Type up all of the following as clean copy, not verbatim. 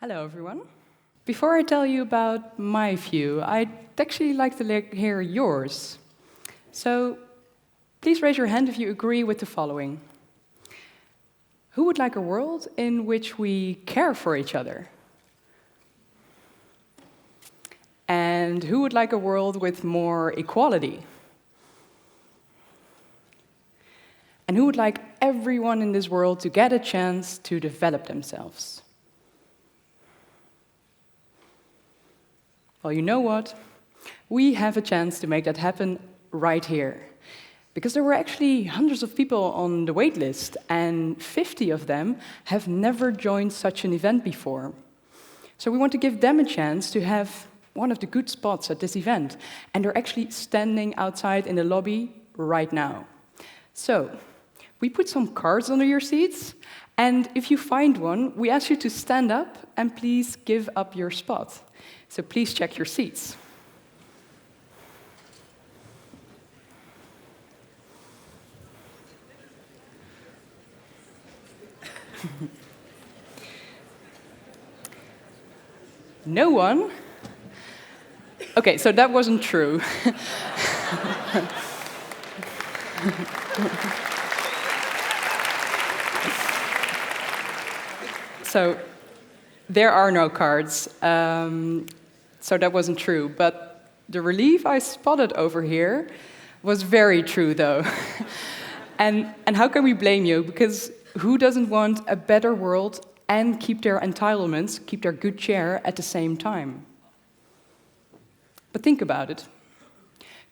Hello, everyone. Before I tell you about my view, I'd actually like to hear yours. So please raise your hand if you agree with the following. Who would like a world in which we care for each other? And who would like a world with more equality? And who would like everyone in this world to get a chance to develop themselves? Well, you know what? We have a chance to make that happen right here. Because there were actually hundreds of people on the wait list, and 50 of them have never joined such an event before. So we want to give them a chance to have one of the good spots at this event. And they're actually standing outside in the lobby right now. So we put some cards under your seats, and if you find one, we ask you to stand up and please give up your spot. So please check your seats. No one? Okay, so that wasn't true. So there are no cards. So that wasn't true. But the relief I spotted over here was very true, though. And how can we blame you? Because who doesn't want a better world and keep their entitlements, keep their good chair at the same time? But think about it.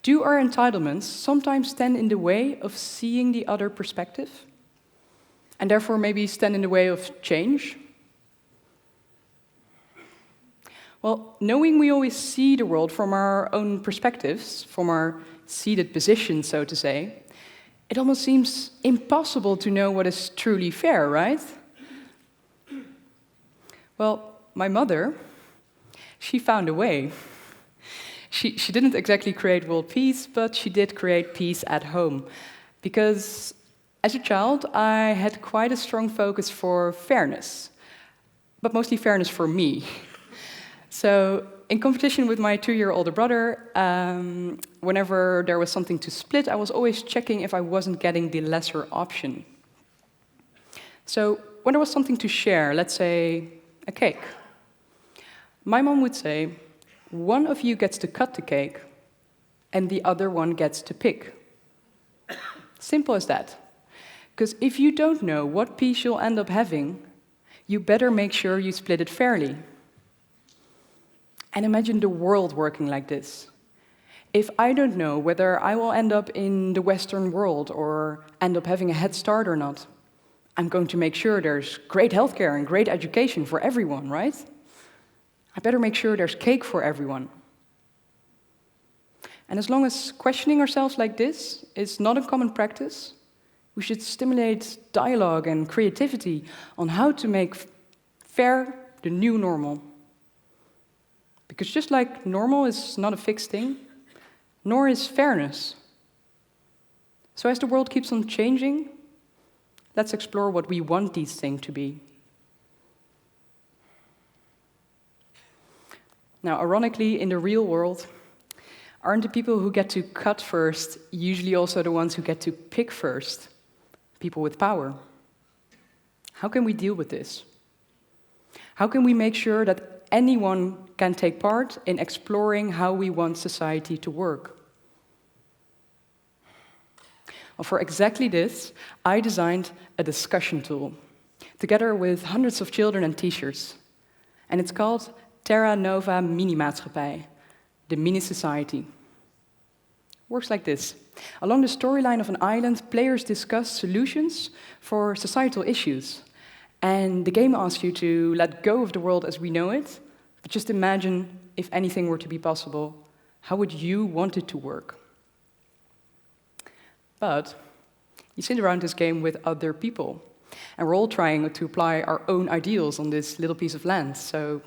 Do our entitlements sometimes stand in the way of seeing the other perspective? And therefore maybe stand in the way of change? Well, knowing we always see the world from our own perspectives, from our seated position, so to say, it almost seems impossible to know what is truly fair, right? Well, my mother, she found a way. She didn't exactly create world peace, but she did create peace at home. Because as a child, I had quite a strong focus for fairness, but mostly fairness for me. So in competition with my 2-year older brother, whenever there was something to split, I was always checking if I wasn't getting the lesser option. So when there was something to share, let's say a cake, my mom would say, one of you gets to cut the cake, and the other one gets to pick. Simple as that. Because if you don't know what piece you'll end up having, you better make sure you split it fairly. And imagine the world working like this. If I don't know whether I will end up in the Western world or end up having a head start or not, I'm going to make sure there's great healthcare and great education for everyone, right? I better make sure there's cake for everyone. And as long as questioning ourselves like this is not a common practice, we should stimulate dialogue and creativity on how to make fair the new normal. Because just like normal is not a fixed thing, nor is fairness. So as the world keeps on changing, let's explore what we want these things to be. Now, ironically, in the real world, aren't the people who get to cut first usually also the ones who get to pick first? People with power. How can we deal with this? How can we make sure that anyone can take part in exploring how we want society to work? Well, for exactly this, I designed a discussion tool, together with hundreds of children and teachers. And it's called Terra Nova Mini-maatschappij, the mini-society. Works like this. Along the storyline of an island, players discuss solutions for societal issues. And the game asks you to let go of the world as we know it, but just imagine if anything were to be possible, how would you want it to work? But you sit around this game with other people, and we're all trying to apply our own ideals on this little piece of land, so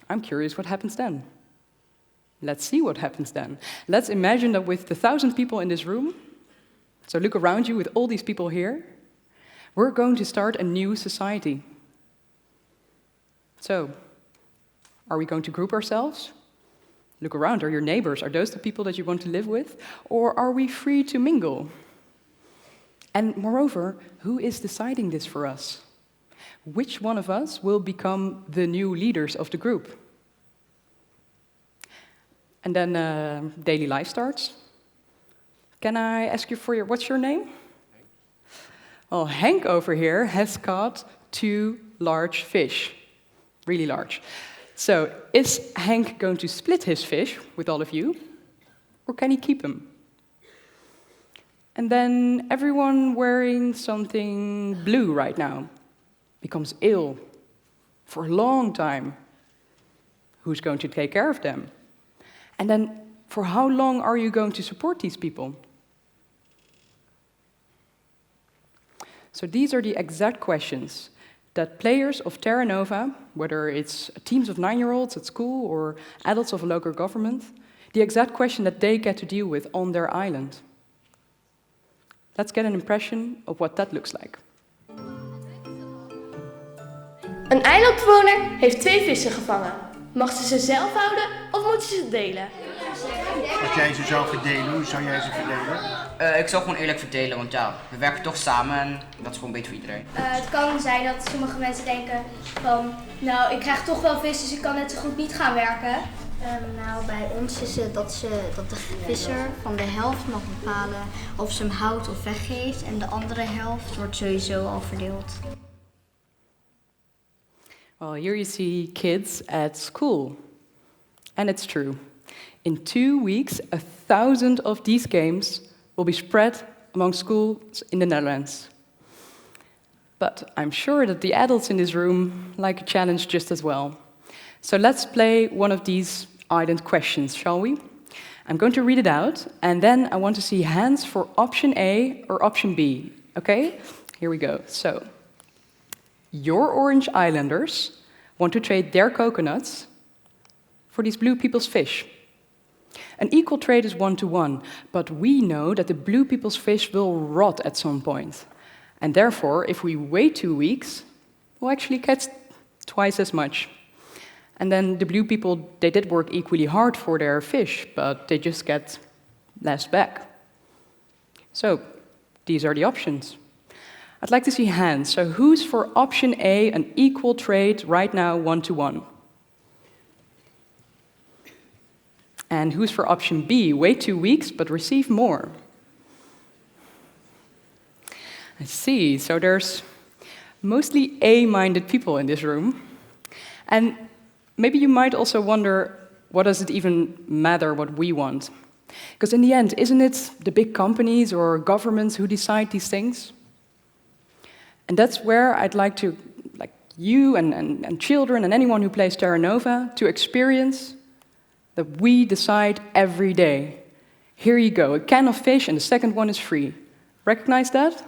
I'm curious what happens then. Let's see what happens then. Let's imagine that with the 1,000 people in this room, so look around you with all these people here, we're going to start a new society. So, are we going to group ourselves? Look around, are your neighbors, are those the people that you want to live with? Or are we free to mingle? And moreover, who is deciding this for us? Which one of us will become the new leaders of the group? And then daily life starts. Can I ask you for what's your name? Well, Henk over here has caught 2 large fish, really large. So, is Henk going to split his fish with all of you, or can he keep them? And then everyone wearing something blue right now becomes ill for a long time. Who's going to take care of them? And then, for how long are you going to support these people? So these are the exact questions that players of Terra Nova, whether it's teams of 9-year-olds at school or adults of a local government, the exact question that they get to deal with on their island. Let's get an impression of what that looks like. Een eilandbewoner heeft 2 vissen gevangen. Mag ze zelf houden of moet ze ze delen? Als jij ze zou verdelen, hoe zou jij ze verdelen? Ik zou gewoon eerlijk verdelen, want ja, we werken toch samen en dat is gewoon beter voor iedereen. Het kan zijn dat sommige mensen denken van, nou, ik krijg toch wel vis, dus ik kan net zo goed niet gaan werken. Nou, bij ons is het dat de visser van de helft mag bepalen of ze hem houdt of weggeeft. En de andere helft wordt sowieso al verdeeld. Well, here you see kids at school. And it's true. In 2 weeks, 1,000 of these games will be spread among schools in the Netherlands. But I'm sure that the adults in this room like a challenge just as well. So let's play one of these island questions, shall we? I'm going to read it out, and then I want to see hands for option A or option B. Okay? Here we go. So, your orange islanders want to trade their coconuts for these blue people's fish. An equal trade is 1-to-1, but we know that the blue people's fish will rot at some point. And therefore, if we wait 2 weeks, we'll actually catch twice as much. And then the blue people, they did work equally hard for their fish, but they just get less back. So, these are the options. I'd like to see hands. So who's for option A, an equal trade right now, 1-to-1? And who's for option B, wait 2 weeks, but receive more? I see, so there's mostly A-minded people in this room. And maybe you might also wonder, what does it even matter what we want? Because in the end, isn't it the big companies or governments who decide these things? And that's where I'd like to, like you and children and anyone who plays Terra Nova, to experience that we decide every day. Here you go, a can of fish and the second one is free. Recognize that?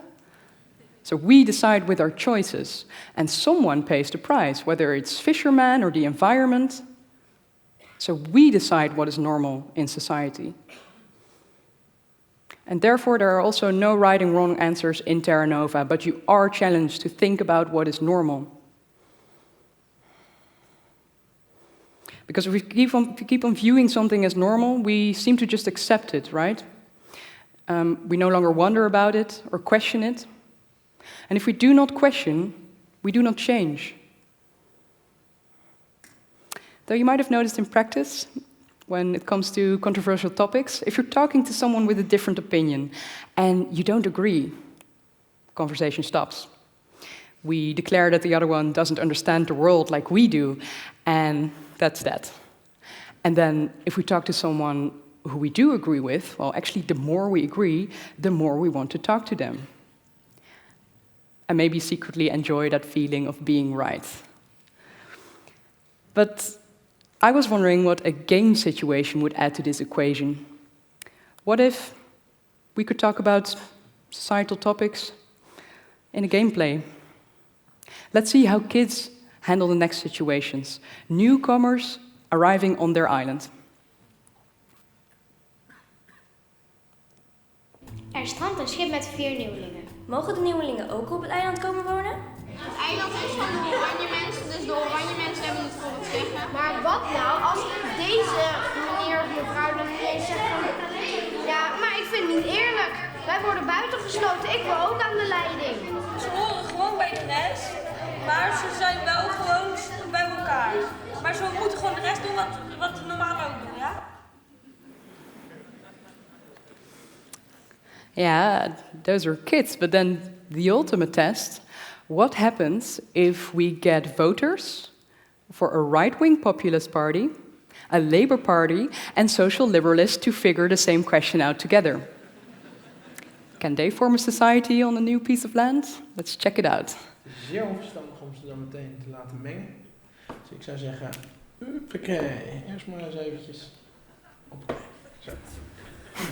So we decide with our choices, and someone pays the price, whether it's fisherman or the environment. So we decide what is normal in society. And therefore, there are also no right and wrong answers in Terra Nova, but you are challenged to think about what is normal. Because if we keep on viewing something as normal, we seem to just accept it, right? We no longer wonder about it or question it. And if we do not question, we do not change. Though you might have noticed in practice, when it comes to controversial topics, if you're talking to someone with a different opinion and you don't agree, conversation stops. We declare that the other one doesn't understand the world like we do, and that's that. And then if we talk to someone who we do agree with, well, actually, the more we agree, the more we want to talk to them. And maybe secretly enjoy that feeling of being right. But I was wondering what a game situation would add to this equation. What if we could talk about societal topics in a gameplay? Let's see how kids handle the next situations. Newcomers arriving on their island. Er strandt een schip met 4 nieuwelingen. Mogen de nieuwelingen ook op het eiland komen wonen? Het eiland is van de oranje mensen, dus de oranje mensen hebben het voor het zeggen. Maar wat nou als deze meneer, mevrouw, dan ineens zegt van... Ja, maar ik vind het niet eerlijk. Wij worden buitengesloten. Ik wil ook aan de leiding. Ze horen gewoon bij de rest, maar ze zijn wel gewoon bij elkaar. Maar ze moeten gewoon de rest doen wat de normalen ook doen, ja? Yeah, those are kids, but then the ultimate test, what happens if we get voters for a right-wing populist party, a Labour Party, and social liberalists to figure the same question out together? Can they form a society on a new piece of land? Let's check it out. Het is zeer onverstandig om ze dan meteen te laten mengen. Dus ik zou zeggen, huppakee, eerst maar eens eventjes op. Zo.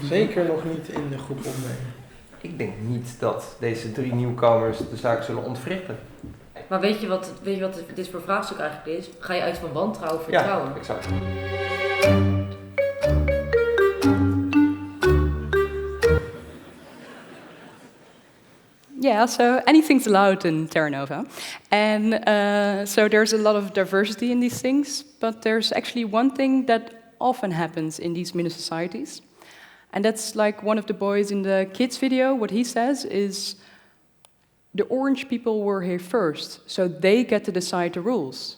Zeker nog niet in de groep opnemen. Ik denk niet dat deze 3 nieuwkomers de zaak zullen ontwrichten. Maar weet je wat dit voor vraagstuk eigenlijk is? Ga je uit van wantrouwen of vertrouwen? Ja, exact. Yeah, so anything's allowed in Terra Nova. And so there's a lot of diversity in these things, but there's actually one thing that often happens in these mini societies. And that's like one of the boys in the kids video, what he says is, the orange people were here first, so they get to decide the rules.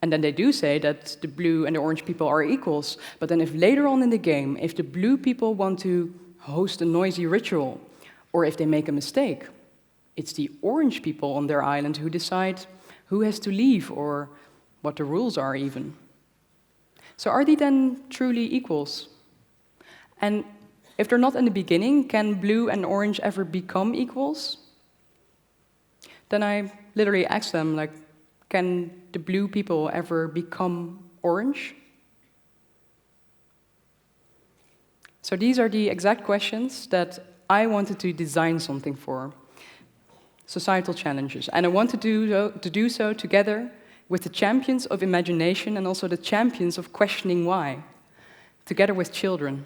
And then they do say that the blue and the orange people are equals, but then if later on in the game, if the blue people want to host a noisy ritual, or if they make a mistake, it's the orange people on their island who decide who has to leave or what the rules are even. So are they then truly equals? And if they're not in the beginning, can blue and orange ever become equals? Then I literally asked them, like, can the blue people ever become orange? So these are the exact questions that I wanted to design something for. Societal challenges. And I wanted to do so together with the champions of imagination and also the champions of questioning why, together with children.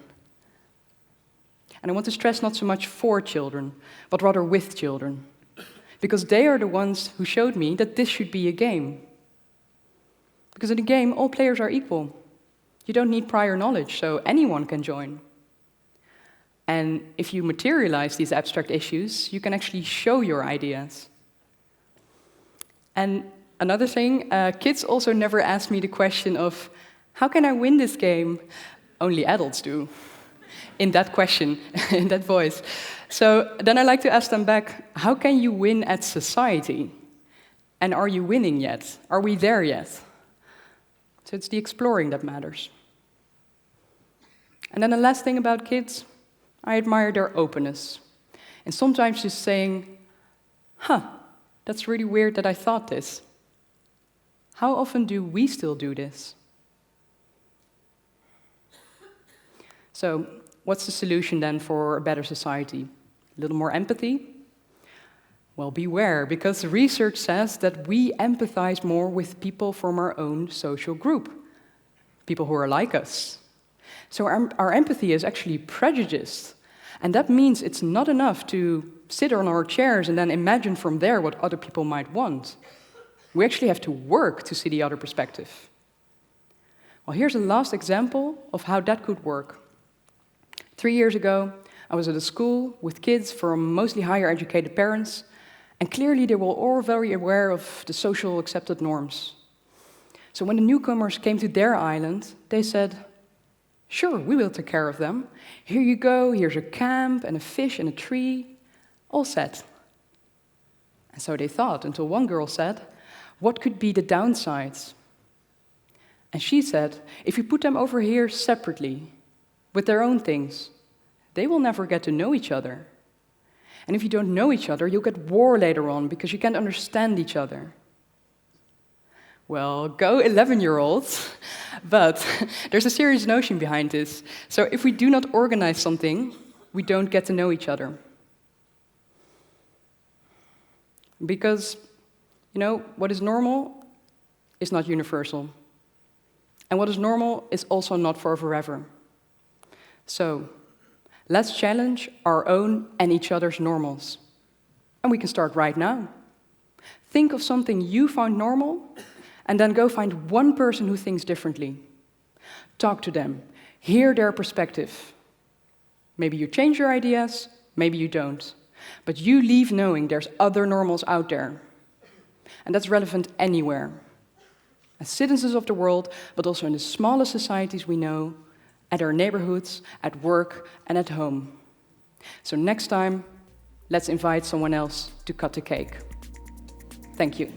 And I want to stress not so much for children, but rather with children. Because they are the ones who showed me that this should be a game. Because in a game, all players are equal. You don't need prior knowledge, so anyone can join. And if you materialize these abstract issues, you can actually show your ideas. And another thing, kids also never ask me the question of, how can I win this game? Only adults do. In that question, in that voice. So then I like to ask them back, how can you win at society? And are you winning yet? Are we there yet? So it's the exploring that matters. And then the last thing about kids, I admire their openness. And sometimes just saying, that's really weird that I thought this. How often do we still do this? So, what's the solution then for a better society? A little more empathy? Well, beware, because research says that we empathize more with people from our own social group, people who are like us. So our empathy is actually prejudiced, and that means it's not enough to sit on our chairs and then imagine from there what other people might want. We actually have to work to see the other perspective. Well, here's a last example of how that could work. 3 years ago, I was at a school with kids from mostly higher educated parents, and clearly they were all very aware of the social accepted norms. So when the newcomers came to their island, they said, sure, we will take care of them. Here you go, here's a camp and a fish and a tree, all set. And so they thought, until one girl said, what could be the downsides? And she said, if you put them over here separately, with their own things, they will never get to know each other. And if you don't know each other, you'll get war later on because you can't understand each other. Well, go 11-year-olds, but there's a serious notion behind this. So if we do not organize something, we don't get to know each other. Because, what is normal is not universal. And what is normal is also not for forever. So, let's challenge our own and each other's normals. And we can start right now. Think of something you found normal, and then go find one person who thinks differently. Talk to them, hear their perspective. Maybe you change your ideas, maybe you don't. But you leave knowing there's other normals out there. And that's relevant anywhere. As citizens of the world, but also in the smallest societies we know, at our neighborhoods, at work, and at home. So next time, let's invite someone else to cut the cake. Thank you.